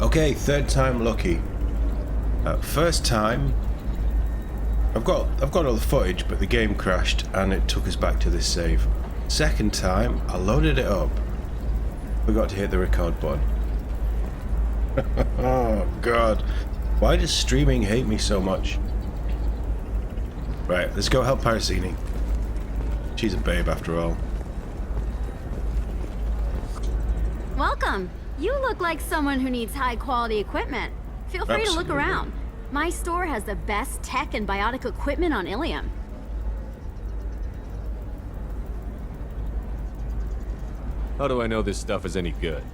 Okay, third time lucky. First time, I've got all the footage, but the game crashed and it took us back to this save. Second time, I loaded it up. Forgot to hit the record button. Oh god. Why does streaming hate me so much? Right, let's go help Parasini. She's a babe after all. Welcome. You look like someone who needs high quality equipment. Feel free to look around. My store has the best tech and biotic equipment on Ilium. How do I know this stuff is any good?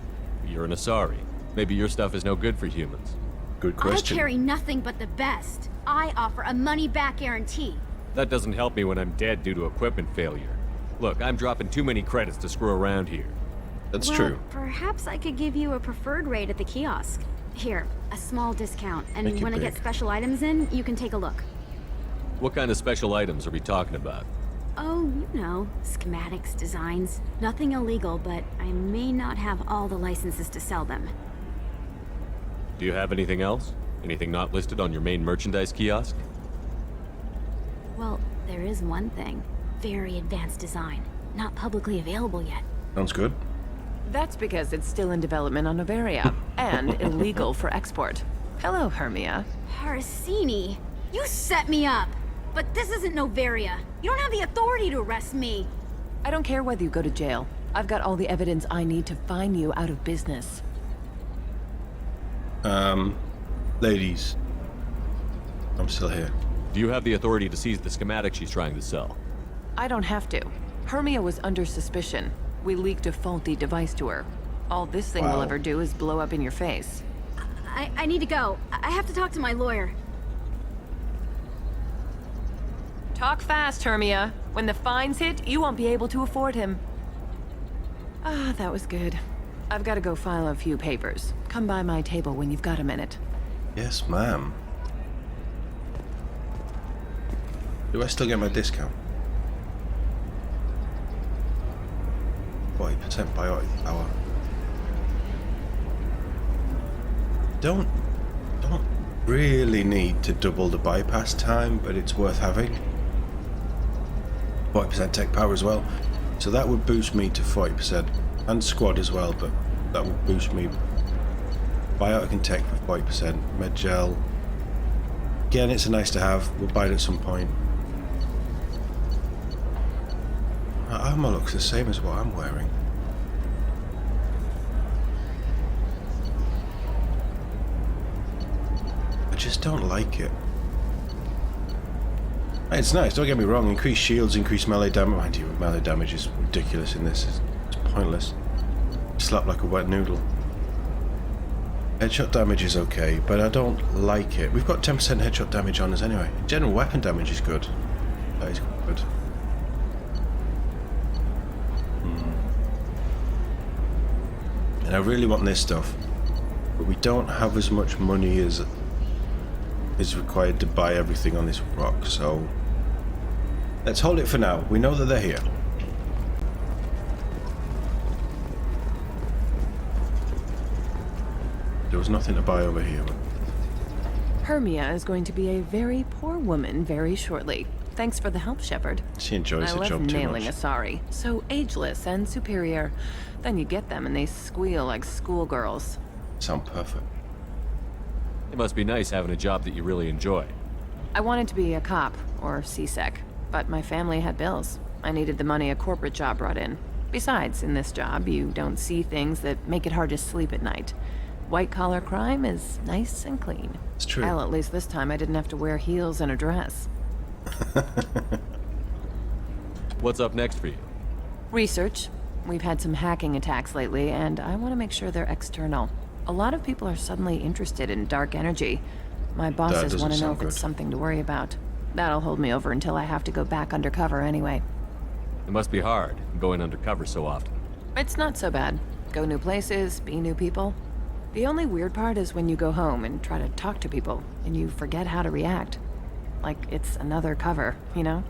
You're an Asari. Maybe your stuff is no good for humans. Good question. I carry nothing but the best. I offer a money-back guarantee. That doesn't help me when I'm dead due to equipment failure. Look, I'm dropping too many credits to screw around here. That's well, true. Perhaps I could give you a preferred rate at the kiosk. Here, a small discount, and when I get special items in, you can take a look. What kind of special items are we talking about? Oh, you know, schematics, designs. Nothing illegal, but I may not have all the licenses to sell them. Do you have anything else? Anything not listed on your main merchandise kiosk? Well, there is one thing. Very advanced design. Not publicly available yet. Sounds good. That's because it's still in development on Novaria, and illegal for export. Hello, Hermia. Parasini, you set me up! But this isn't Novaria. You don't have the authority to arrest me. I don't care whether you go to jail. I've got all the evidence I need to fine you out of business. Ladies. I'm still here. Do you have the authority to seize the schematic she's trying to sell? I don't have to. Hermia was under suspicion. We leaked a faulty device to her. All this thing will ever do is blow up in your face. I need to go. I have to talk to my lawyer. Talk fast, Hermia. When the fines hit, you won't be able to afford him. Ah, that was good. I've got to go file a few papers. Come by my table when you've got a minute. Yes, ma'am. Do I still get my discount? 40% biotic power. Don't really need to double the bypass time, but it's worth having. 40% tech power as well. So that would boost me to 40%. And squad as well, but that would boost me. Biotic and tech for 40%. Med gel. Again, it's a nice to have. We'll buy it at some point. Our armor looks the same as what I'm wearing. I just don't like it. It's nice, don't get me wrong. Increased shields, increased melee damage. Mind you, melee damage is ridiculous in this. It's pointless. Slap like a wet noodle. Headshot damage is okay, but I don't like it. We've got 10% headshot damage on us anyway. General weapon damage is good. That is good. And I really want this stuff, but we don't have as much money as is required to buy everything on this rock, so let's hold it for now. We know that they're here. There was nothing to buy over here. Hermia is going to be a very poor woman very shortly. Thanks for the help, Shepard. She enjoys the job too much. I love nailing Asari. So ageless and superior. Then you get them and they squeal like schoolgirls. Sound perfect. It must be nice having a job that you really enjoy. I wanted to be a cop, or CSEC, but my family had bills. I needed the money a corporate job brought in. Besides, in this job, you don't see things that make it hard to sleep at night. White-collar crime is nice and clean. It's true. Hell, at least this time I didn't have to wear heels and a dress. What's up next for you? Research. We've had some hacking attacks lately, and I want to make sure they're external. A lot of people are suddenly interested in dark energy. My bosses want to know if it's something to worry about. That'll hold me over until I have to go back undercover anyway. It must be hard, going undercover so often. It's not so bad. Go new places, be new people. The only weird part is when you go home and try to talk to people, and you forget how to react. Like it's another cover, you know?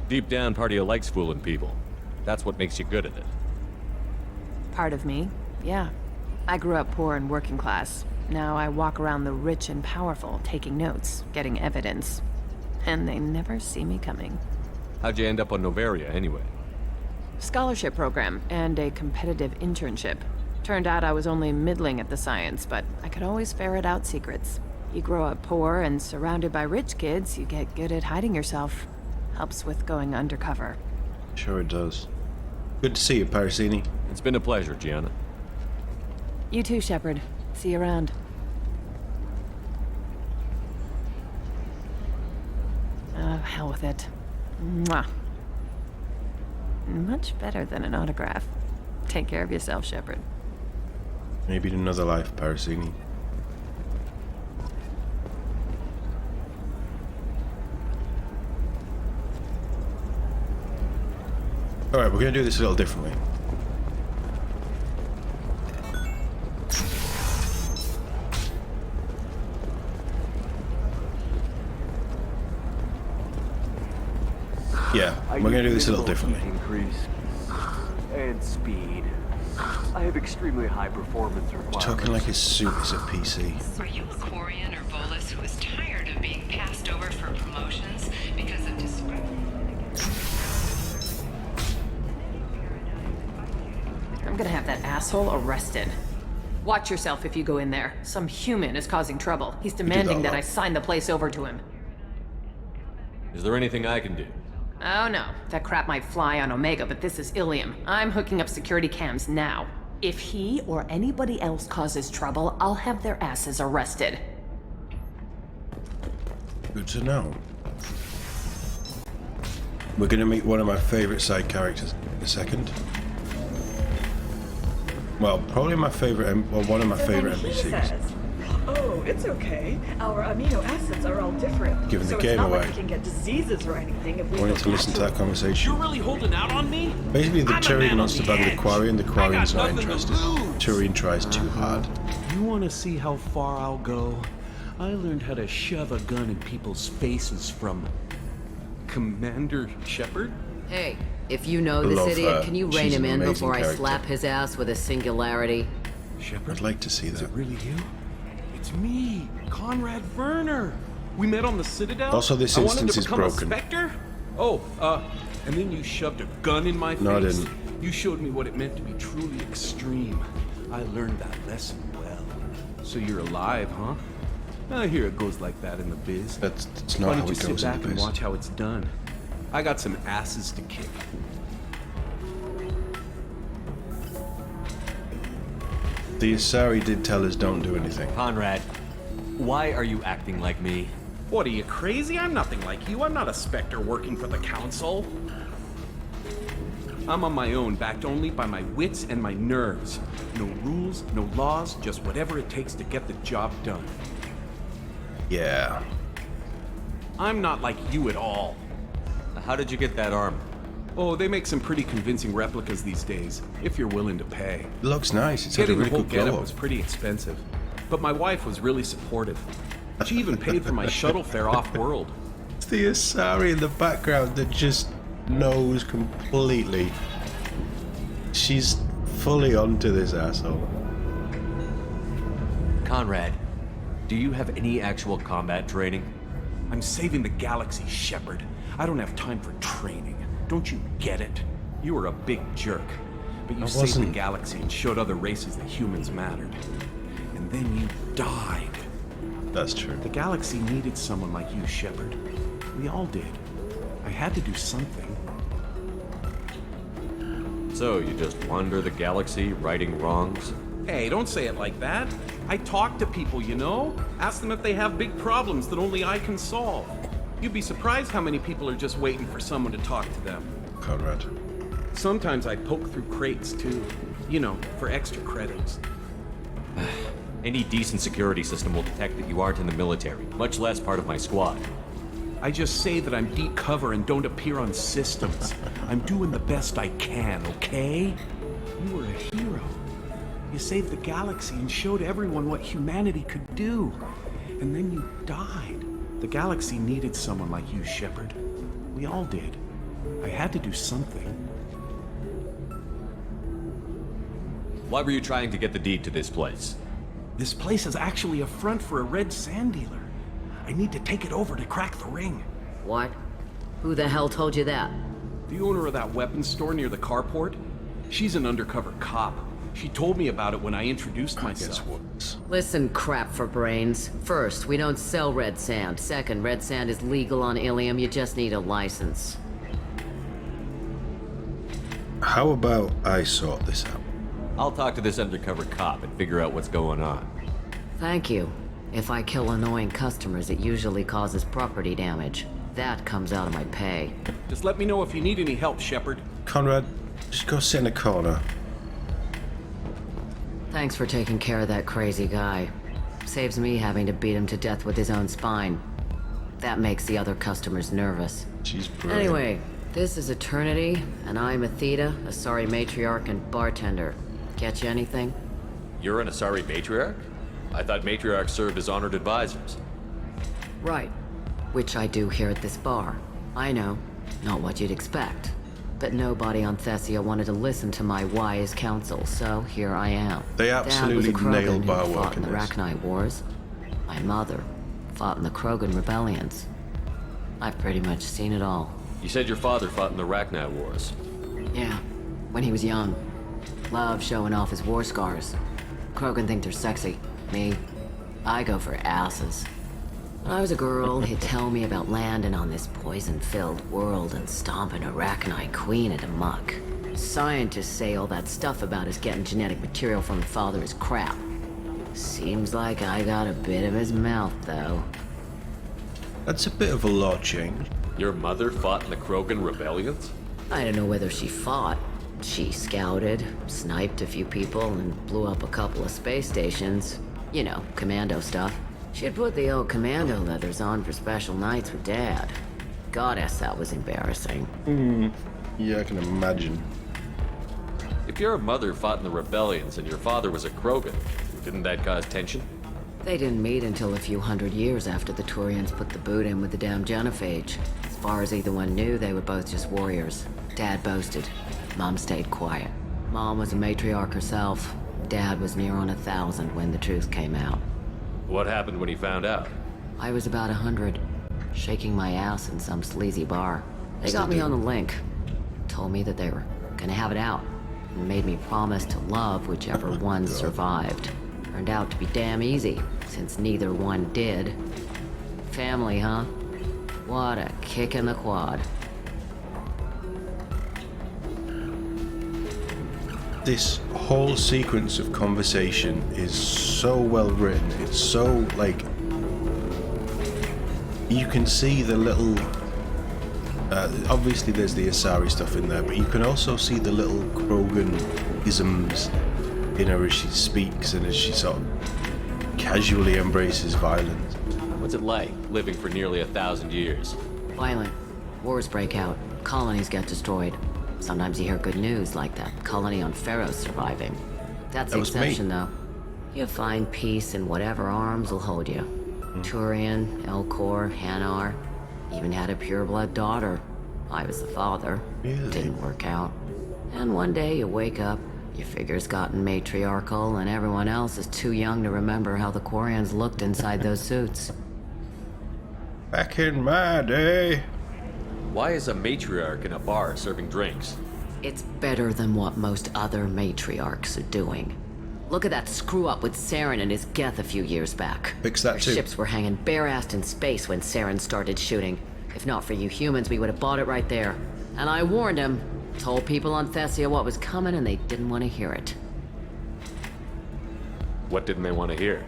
Deep down, part of you likes fooling people. That's what makes you good at it. Part of me, yeah. I grew up poor and working class. Now I walk around the rich and powerful, taking notes, getting evidence. And they never see me coming. How'd you end up on Novaria, anyway? Scholarship program and a competitive internship. Turned out I was only middling at the science, but I could always ferret out secrets. You grow up poor and surrounded by rich kids, you get good at hiding yourself. Helps with going undercover. Sure it does. Good to see you, Parasini. It's been a pleasure, Gianna. You too, Shepard. See you around. Oh, hell with it. Mwah. Much better than an autograph. Take care of yourself, Shepard. Maybe in another life, Parasini. Alright, we're gonna do this a little differently. Yeah, we're gonna do this a little differently. Increase and speed. I have extremely high performance requirements. Talking like his suit is a PC. Are you a Quarian or Volus who is tired of being passed over for promotions because of I'm gonna have that asshole arrested. Watch yourself if you go in there. Some human is causing trouble. He's demanding that I sign the place over to him. Is there anything I can do? Oh no, that crap might fly on Omega, but this is Ilium. I'm hooking up security cams now. If he or anybody else causes trouble, I'll have their asses arrested. Good to know. We're gonna meet one of my favorite side characters in a second. Well, probably my favorite, well, one of my favorite NPCs. Oh, it's okay. Our amino acids are all different. Giving the so game it's not away. Like we can get diseases or anything if we Wanted to listen to that conversation. You're really holding out on me? Basically, the I'm a Turian man wants to on the bang the edge. Quarian, the Quarian's I got not nothing to interested. lose. Turian tries too hard. You want to see how far I'll go? I learned how to shove a gun in people's faces from Commander Shepard. Hey, if you know I this love idiot, her. can you She's rein him an in amazing before I character. slap his ass with a singularity? Shepard? I'd like to see Is that. it really you? It's me, Conrad Werner. We met on the Citadel. Also, this I wanted instance to is become broken. A Spectre? Oh, and then you shoved a gun in my face. No, I didn't. You showed me what it meant to be truly extreme. I learned that lesson well. So you're alive, huh? I hear it goes like that in the biz. That's Why not don't how you it sit goes in back the and biz. watch how it's done? I got some asses to kick. The Asari did tell us don't do anything. Conrad, why are you acting like me? What, are you crazy? I'm nothing like you. I'm not a Spectre working for the Council. I'm on my own, backed only by my wits and my nerves. No rules, no laws, just whatever it takes to get the job done. Yeah. I'm not like you at all. How did you get that armor? Oh, they make some pretty convincing replicas these days, if you're willing to pay. It looks nice. It's had a Getting the really whole good getup glow. was pretty expensive, but my wife was really supportive. She even paid for my shuttle fare off-world. It's the Asari in the background that just knows completely. She's fully onto this asshole. Conrad, do you have any actual combat training? I'm saving the galaxy, Shepard. I don't have time for training. Don't you get it? You were a big jerk, but you I saved the wasn't. galaxy and showed other races that humans mattered. And then you died. That's true. The galaxy needed someone like you, Shepard. We all did. I had to do something. So, you just wander the galaxy, righting wrongs? Hey, don't say it like that. I talk to people, you know? Ask them if they have big problems that only I can solve. You'd be surprised how many people are just waiting for someone to talk to them. Conrad. Sometimes I poke through crates, too. You know, for extra credits. Any decent security system will detect that you aren't in the military, much less part of my squad. I just say that I'm deep cover and don't appear on systems. I'm doing the best I can, okay? You were a hero. You saved the galaxy and showed everyone what humanity could do. And then you died. The galaxy needed someone like you, Shepard. We all did. I had to do something. Why were you trying to get the deed to this place? This place is actually a front for a red sand dealer. I need to take it over to crack the ring. What? Who the hell told you that? The owner of that weapons store near the carport? She's an undercover cop. She told me about it when I introduced myself. Listen, crap for brains. First, we don't sell red sand. Second, red sand is legal on Ilium. You just need a license. How about I sort this out? I'll talk to this undercover cop and figure out what's going on. Thank you. If I kill annoying customers, it usually causes property damage. That comes out of my pay. Just let me know if you need any help, Shepard. Conrad, just go sit in a corner. Thanks for taking care of that crazy guy. Saves me having to beat him to death with his own spine. That makes the other customers nervous. She's brilliant. Anyway, this is Eternity, and I'm Athena, a sorry matriarch and bartender. Get you anything? You're an Asari matriarch? I thought matriarchs served as honored advisors. Right. Which I do here at this bar. I know, not what you'd expect. But nobody on Thessia wanted to listen to my wise counsel, so here I am. They absolutely nailed bar who fought work in in the this. Rachni Wars. My mother fought in the Krogan rebellions. I've pretty much seen it all. You said your father fought in the Rachni Wars. Yeah, when he was young. Loved showing off his war scars. Krogan think they're sexy. Me, I go for asses. When I was a girl, he'd tell me about landing on this poison-filled world and stomping a Rachni queen into muck. Scientists say all that stuff about us getting genetic material from the father is crap. Seems like I got a bit of his mouth, though. That's a bit of a law change. Your mother fought in the Krogan rebellions? I don't know whether she fought. She scouted, sniped a few people, and blew up a couple of space stations. You know, commando stuff. She'd put the old commando leathers on for special nights with Dad. Goddess, that was embarrassing. Yeah, I can imagine. If your mother fought in the rebellions and your father was a Krogan, didn't that cause tension? They didn't meet until a few hundred years after the Turians put the boot in with the damn genophage. As far as either one knew, they were both just warriors. Dad boasted. Mom stayed quiet. Mom was a matriarch herself. Dad was near on 1,000 when the truth came out. What happened when he found out? I was about 100, shaking my ass in some sleazy bar. They got me on the link. Told me that they were gonna have it out, and made me promise to love whichever one survived. Turned out to be damn easy, since neither one did. Family, huh? What a kick in the quad. This whole sequence of conversation is so well written. It's so, like, you can see the little obviously there's the Asari stuff in there, but you can also see the little Krogan isms in her as she speaks and as she sort of casually embraces violence. What's it like, living for nearly 1,000 years? Violent. Wars break out. Colonies get destroyed. Sometimes you hear good news, like that colony on Pharaoh surviving. That's the exception, though. You find peace in whatever arms will hold you. Turian, Elcor, Hanar. Even had a pureblood daughter. I was the father. Really? Didn't work out. And one day you wake up, your figure's gotten matriarchal, and everyone else is too young to remember how the Quarians looked inside those suits. Back in my day. Why is a matriarch in a bar serving drinks? It's better than what most other matriarchs are doing. Look at that screw-up with Saren and his Geth a few years back. Fix that Our too. ships were hanging bare-assed in space when Saren started shooting. If not for you humans, we would have bought it right there. And I warned him. Told people on Thessia what was coming, and they didn't want to hear it. What didn't they want to hear?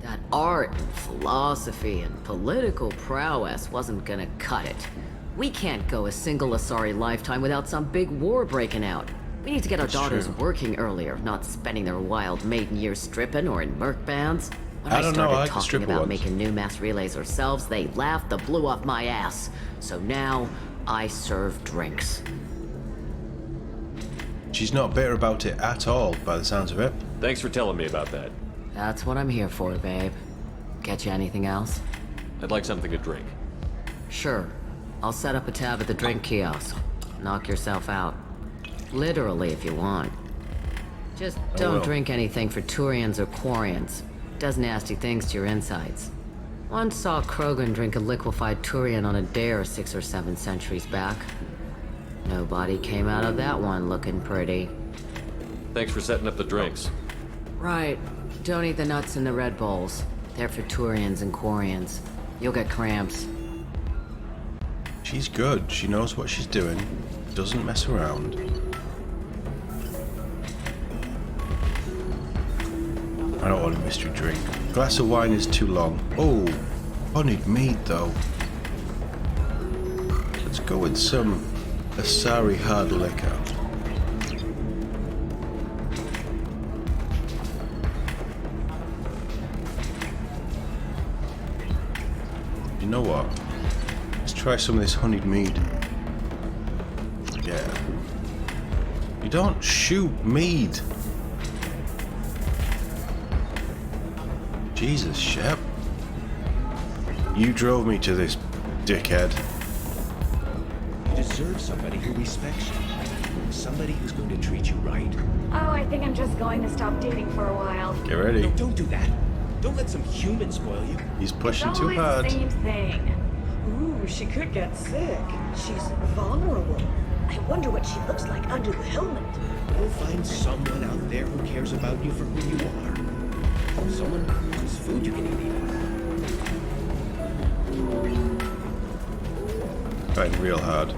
That art and philosophy and political prowess wasn't gonna cut it. We can't go a single Asari lifetime without some big war breaking out. We need to get our daughters working earlier, not spending their wild maiden years stripping or in merc bands. When I don't know, I started like the talking stripper about ones. making new mass relays ourselves, they laughed the blue off my ass. So now, I serve drinks. She's not bitter about it at all, by the sounds of it. Thanks for telling me about that. That's what I'm here for, babe. Get you anything else? I'd like something to drink. Sure. I'll set up a tab at the drink kiosk. Knock yourself out. Literally, if you want. Just don't drink anything for Turians or Quarians. Does nasty things to your insides. Once saw Krogan drink a liquefied Turian on a dare 6 or 7 centuries back. Nobody came out of that one looking pretty. Thanks for setting up the drinks. Right. Don't eat the nuts in the Red Bowls. They're for Turians and Quarians. You'll get cramps. She's good. She knows what she's doing. Doesn't mess around. I don't want a mystery drink. Glass of wine is too long. Oh, honeyed mead though. Let's go with some Asari hard liquor. You know what? Let's try some of this honeyed mead. Yeah. You don't shoot mead. Jesus, Shep. You drove me to this, dickhead. You deserve somebody who respects you. Somebody who's going to treat you right. Oh, I think I'm just going to stop dating for a while. Get ready. No, don't do that. Don't let some human spoil you. He's pushing It's too always hard. the same thing. Ooh, she could get sick. She's vulnerable. I wonder what she looks like under the helmet. You'll find someone out there who cares about you for who you are. Someone whose food you can eat even. Fighting real hard.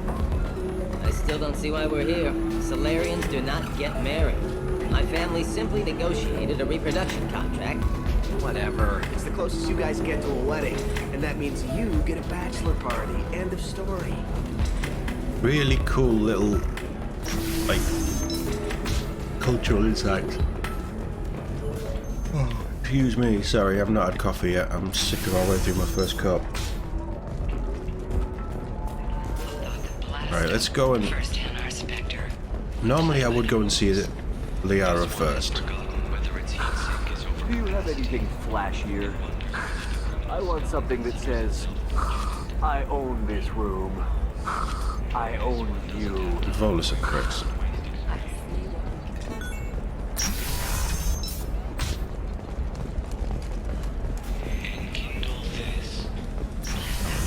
I still don't see why we're here. Solarians do not get married. My family simply negotiated a reproduction contract. Whatever. It's the closest you guys get to a wedding. And that means you get a bachelor party. End of story. Really cool little, like, cultural insights. Oh, excuse me, sorry, I've not had coffee yet. I'm sick of all the way through my first cup. Right, let's go and... Normally I would go and see Liara first. Do you have anything flashier? I want something that says, I own this room. I own you. Volus and Chris.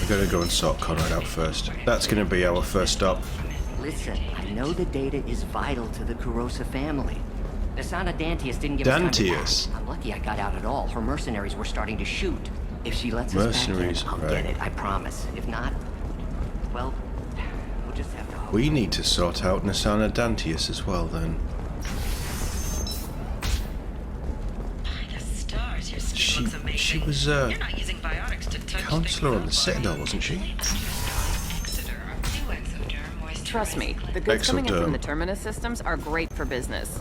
We gotta go and sort Conrad out first. That's gonna be our first stop. Listen, I know the data is vital to the Kurosa family. Nasana Dantius didn't give us time to Dantius? I'm lucky I got out at all. Her mercenaries were starting to shoot. If she lets us back in, Mercenaries, I'll right. get it, I promise. If not, well, we'll just have to hope. We need to sort out Nasana Dantius as well then. She was counselor on the Citadel, wasn't she? Trust me, the goods coming in Exoderm. from the Terminus systems are great for business.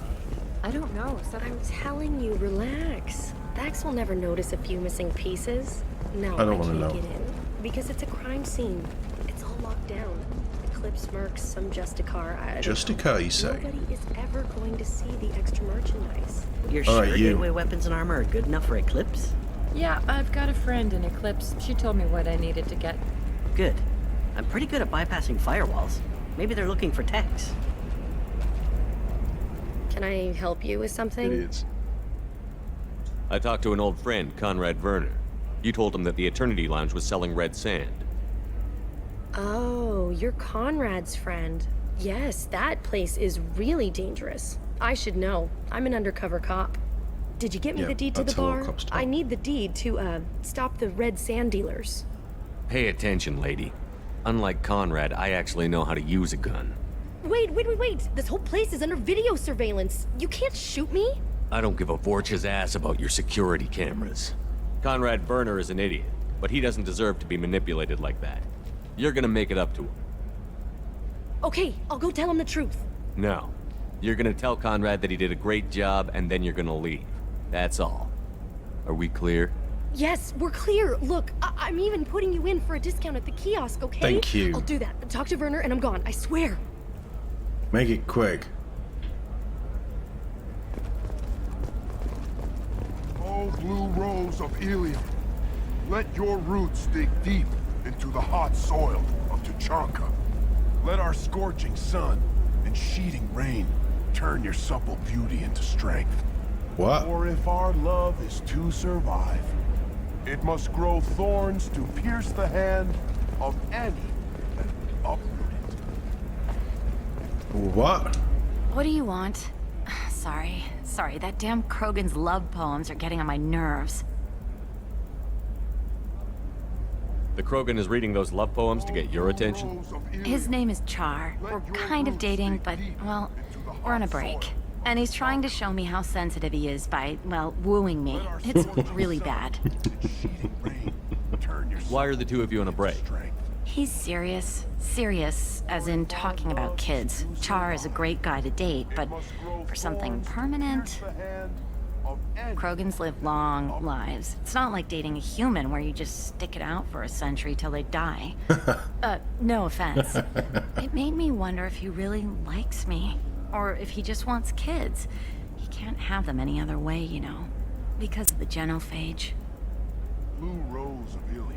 I don't know. I'm telling you, relax. Vax will never notice a few missing pieces. No, I don't wanna can't know. get in. Because it's a crime scene. It's all locked down. Eclipse mercs, some Justicar. I don't Justicar, know. you say? Nobody is ever going to see the extra merchandise. You're All sure right, you. gateway weapons and armor are good enough for Eclipse? Yeah, I've got a friend in Eclipse. She told me what I needed to get. Good. I'm pretty good at bypassing firewalls. Maybe they're looking for techs. Can I help you with something? Idiots. I talked to an old friend, Conrad Werner. You told him that the Eternity Lounge was selling red sand. Oh, you're Conrad's friend. Yes, that place is really dangerous. I should know. I'm an undercover cop. Did you get me Yeah, the deed to that's the how all bar? cops talk. I need the deed to, stop the red sand dealers. Pay attention, lady. Unlike Conrad, I actually know how to use a gun. Wait. This whole place is under video surveillance. You can't shoot me? I don't give a Vorch's ass about your security cameras. Conrad Werner is an idiot, but he doesn't deserve to be manipulated like that. You're gonna make it up to him. Okay, I'll go tell him the truth. No. You're gonna tell Conrad that he did a great job, and then you're gonna leave. That's all. Are we clear? Yes, we're clear. Look, I'm even putting you in for a discount at the kiosk, okay? Thank you. I'll do that. Talk to Werner and I'm gone, I swear. Make it quick. Oh, blue rose of Ilium, let your roots dig deep into the hot soil of Tuchanka. Let our scorching sun and sheeting rain turn your supple beauty into strength. What? Or if our love is to survive, it must grow thorns to pierce the hand of any that uproot it. What? What do you want? Sorry, that damn Krogan's love poems are getting on my nerves. The Krogan is reading those love poems to get your attention? His name is Char. We're kind of dating, but, well, we're on a break. And he's trying to show me how sensitive he is by, well, wooing me. It's really bad. Why are the two of you on a break? He's serious. Serious, as in talking about kids. Char is a great guy to date, but for something permanent... Krogans live long lives. It's not like dating a human where you just stick it out for a century till they die. No offense. It made me wonder if he really likes me. Or if he just wants kids. He can't have them any other way, you know. Because of the genophage.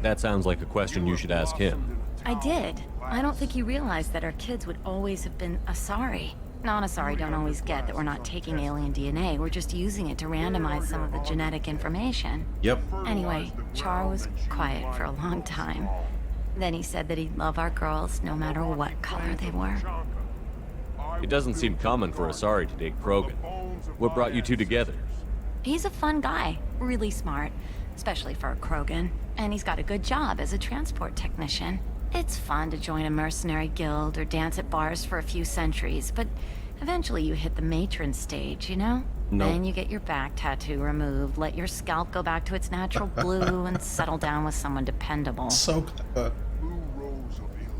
That sounds like a question you should ask him. I did. I don't think he realized that our kids would always have been Asari. Non-Asari don't always get that we're not taking alien DNA, we're just using it to randomize some of the genetic information. Yep. Anyway, Char was quiet for a long time. Then he said that he'd love our girls no matter what color they were. It doesn't seem common for Asari to date Krogan. What brought you two together? He's a fun guy, really smart, especially for a Krogan. And he's got a good job as a transport technician. It's fun to join a mercenary guild or dance at bars for a few centuries, but eventually you hit the matron stage, you know? No. Then you get your back tattoo removed, let your scalp go back to its natural blue, and settle down with someone dependable. So clever.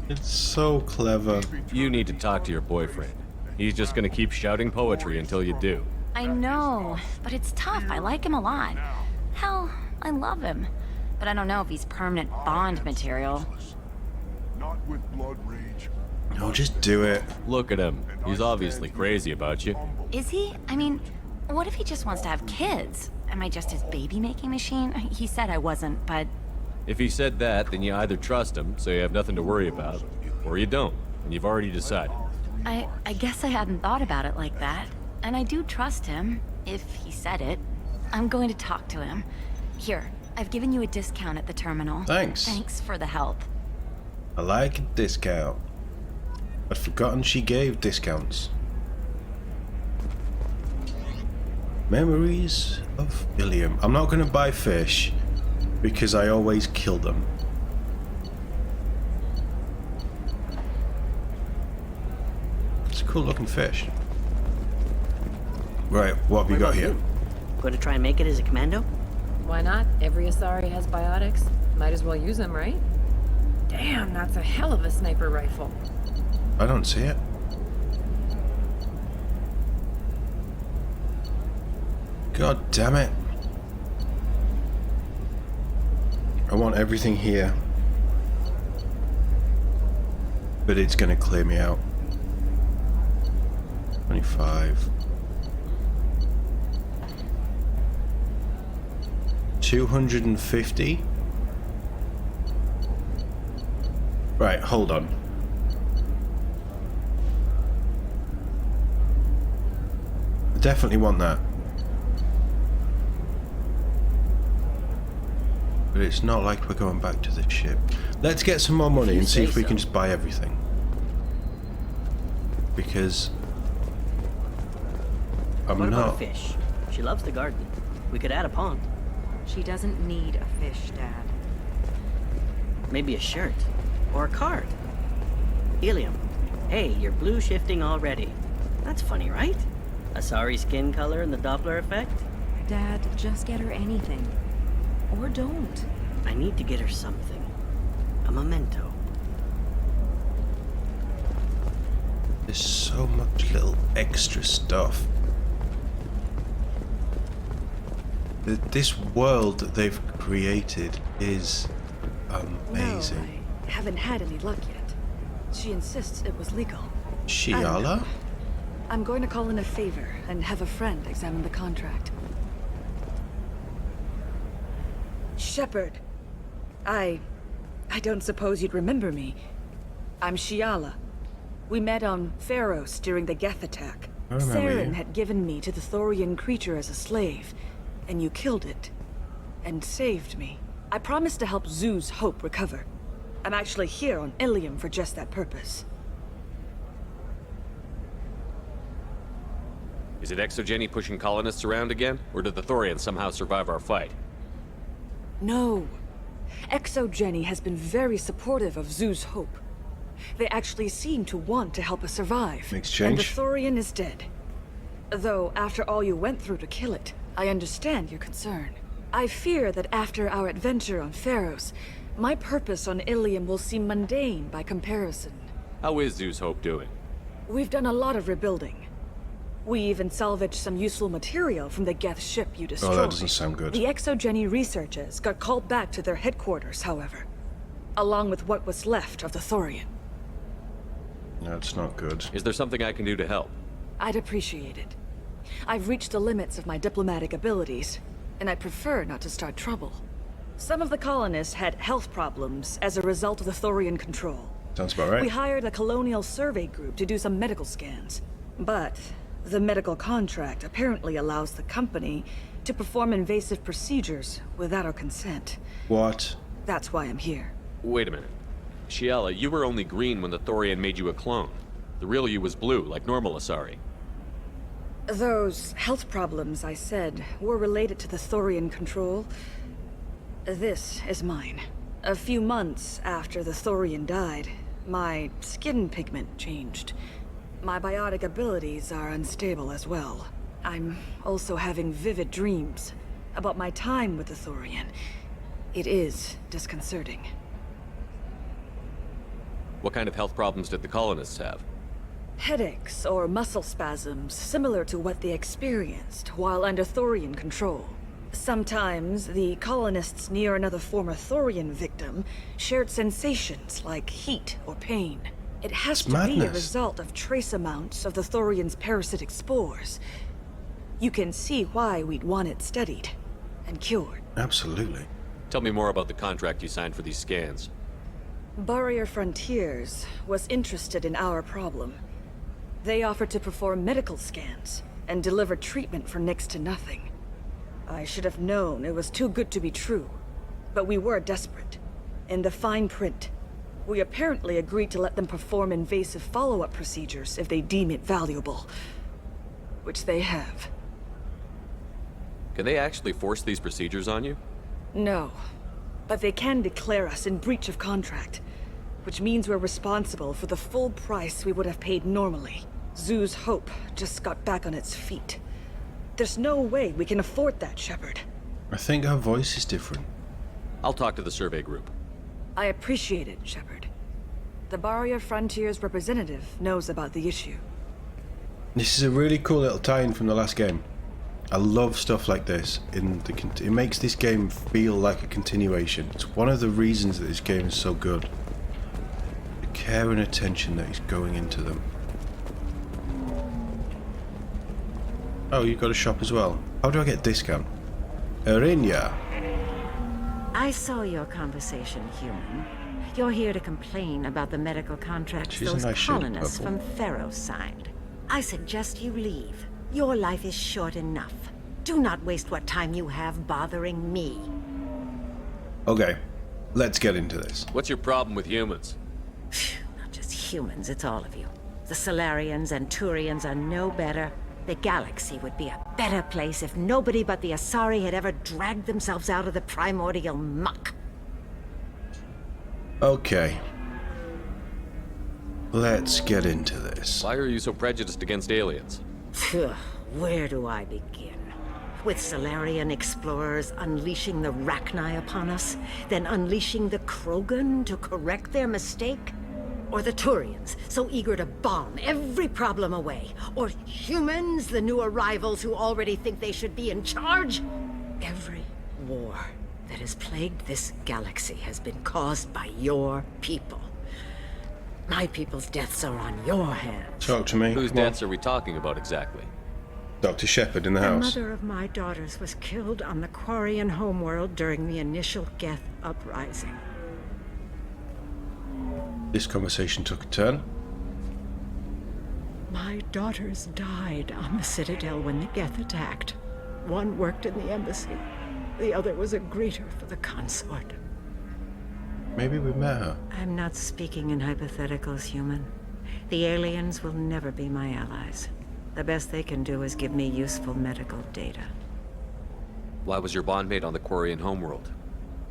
It's so clever. You need to talk to your boyfriend. He's just gonna keep shouting poetry until you do. I know, but it's tough. I like him a lot. Hell, I love him. But I don't know if he's permanent Bond material. Not with blood rage. No, just do it. Look at him. He's obviously crazy about you. Is he? I mean, what if he just wants to have kids? Am I just his baby-making machine? He said I wasn't, but... If he said that, then you either trust him, so you have nothing to worry about, or you don't, and you've already decided. I guess I hadn't thought about it like that. And I do trust him, if he said it. I'm going to talk to him. Here, I've given you a discount at the terminal. Thanks. Thanks for the help. I like a discount. I'd forgotten she gave discounts. Memories of Ilium. I'm not going to buy fish because I always kill them. It's a cool looking fish. Right, what have you got here? Going to try and make it as a commando? Why not? Every Asari has biotics. Might as well use them, right? Damn, that's a hell of a sniper rifle. I don't see it. God damn it. I want everything here. But it's gonna clear me out. 25. 250. Right, hold on. I definitely want that. But it's not like we're going back to the ship. Let's get some more money and see if we can just buy everything. Because I'm what not. About a fish? She loves the garden. We could add a pond. She doesn't need a fish, Dad. Maybe a shirt. Or a card. Ilium. Hey, you're blue shifting already. That's funny, right? Asari skin color and the Doppler effect? Dad, just get her anything. Or don't. I need to get her something. A memento. There's so much little extra stuff. This world that they've created is amazing. No, I haven't had any luck yet. She insists it was legal. Shiala? I'm going to call in a favor and have a friend examine the contract. Shepard, I don't suppose you'd remember me. I'm Shiala. We met on Pharos during the Geth attack. Saren had given me to the Thorian creature as a slave, and you killed it. And saved me. I promised to help Zoo's Hope recover. I'm actually here on Ilium for just that purpose. Is it Exogeny pushing colonists around again? Or did the Thorians somehow survive our fight? No. Exogeny has been very supportive of Zoo's Hope. They actually seem to want to help us survive. In exchange? And the Thorian is dead. Though, after all you went through to kill it, I understand your concern. I fear that after our adventure on Pharos, my purpose on Ilium will seem mundane by comparison. How is Zoo's Hope doing? We've done a lot of rebuilding. We even salvaged some useful material from the Geth ship you destroyed. Oh, that doesn't sound good. The Exogeny researchers got called back to their headquarters, however, along with what was left of the Thorian. That's not good. Is there something I can do to help? I'd appreciate it. I've reached the limits of my diplomatic abilities, and I'd prefer not to start trouble. Some of the colonists had health problems as a result of the Thorian control. Sounds about right. We hired a colonial survey group to do some medical scans. But the medical contract apparently allows the company to perform invasive procedures without our consent. What? That's why I'm here. Wait a minute. Shiala, you were only green when the Thorian made you a clone. The real you was blue, like normal Asari. Those health problems I said were related to the Thorian control. This is mine. A few months after the Thorian died, my skin pigment changed. My biotic abilities are unstable as well. I'm also having vivid dreams about my time with the Thorian. It is disconcerting. What kind of health problems did the colonists have? Headaches or muscle spasms similar to what they experienced while under Thorian control. Sometimes the colonists near another former Thorian victim shared sensations like heat or pain. It has to be a result of trace amounts of the Thorian's parasitic spores. You can see why we'd want it studied and cured. Absolutely. Tell me more about the contract you signed for these scans. Barrier Frontiers was interested in our problem. They offered to perform medical scans and deliver treatment for next to nothing. I should have known it was too good to be true, but we were desperate. In the fine print, we apparently agreed to let them perform invasive follow-up procedures if they deem it valuable, which they have. Can they actually force these procedures on you? No, but they can declare us in breach of contract, which means we're responsible for the full price we would have paid normally. Zoo's Hope just got back on its feet. There's no way we can afford that, Shepard. I think her voice is different. I'll talk to the survey group. I appreciate it, Shepard. The Barrier Frontiers representative knows about the issue. This is a really cool little tie-in from the last game. I love stuff like this. It makes this game feel like a continuation. It's one of the reasons that this game is so good. The care and attention that is going into them. Oh, you've got a shop as well. How do I get discount? Erinia. I saw your conversation, human. You're here to complain about the medical contracts those colonists from Pharos signed. I suggest you leave. Your life is short enough. Do not waste what time you have bothering me. Okay, let's get into this. What's your problem with humans? Not just humans, it's all of you. The Solarians and Turians are no better. The galaxy would be a better place if nobody but the Asari had ever dragged themselves out of the primordial muck. Okay. Let's get into this. Why are you so prejudiced against aliens? Where do I begin? With Solarian explorers unleashing the Rachni upon us, then unleashing the Krogan to correct their mistake? Or the Turians, so eager to bomb every problem away? Or humans, the new arrivals who already think they should be in charge? Every war that has plagued this galaxy has been caused by your people. My people's deaths are on your hands. Talk to me. Whose deaths are we talking about exactly? Dr. Shepard in the house. The mother of my daughters was killed on the Quarian homeworld during the initial Geth uprising. This conversation took a turn. My daughters died on the Citadel when the Geth attacked. One worked in the embassy. The other was a greeter for the consort. Maybe we met her. I'm not speaking in hypotheticals, human. The aliens will never be my allies. The best they can do is give me useful medical data. Why was your bondmate on the Quarian homeworld?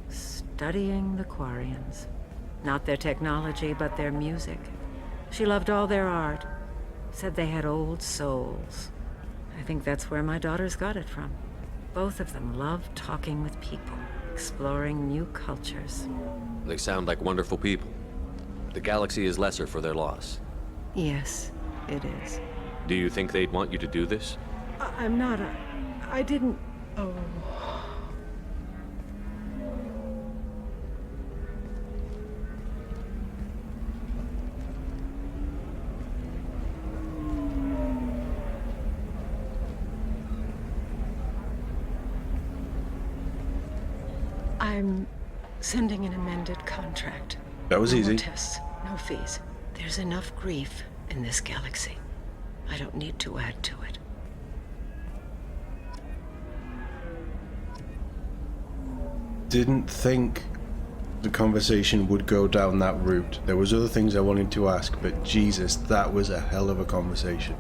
Studying the Quarians. Not their technology, but their music. She loved all their art. Said they had old souls. I think that's where my daughters got it from. Both of them love talking with people, exploring new cultures. They sound like wonderful people. The galaxy is lesser for their loss. Yes, it is. Do you think they'd want you to do this? I'm not I didn't... Oh... I'm sending an amended contract. That was easy. No tests, no fees. There's enough grief in this galaxy. I don't need to add to it. Didn't think the conversation would go down that route. There was other things I wanted to ask, but Jesus, that was a hell of a conversation.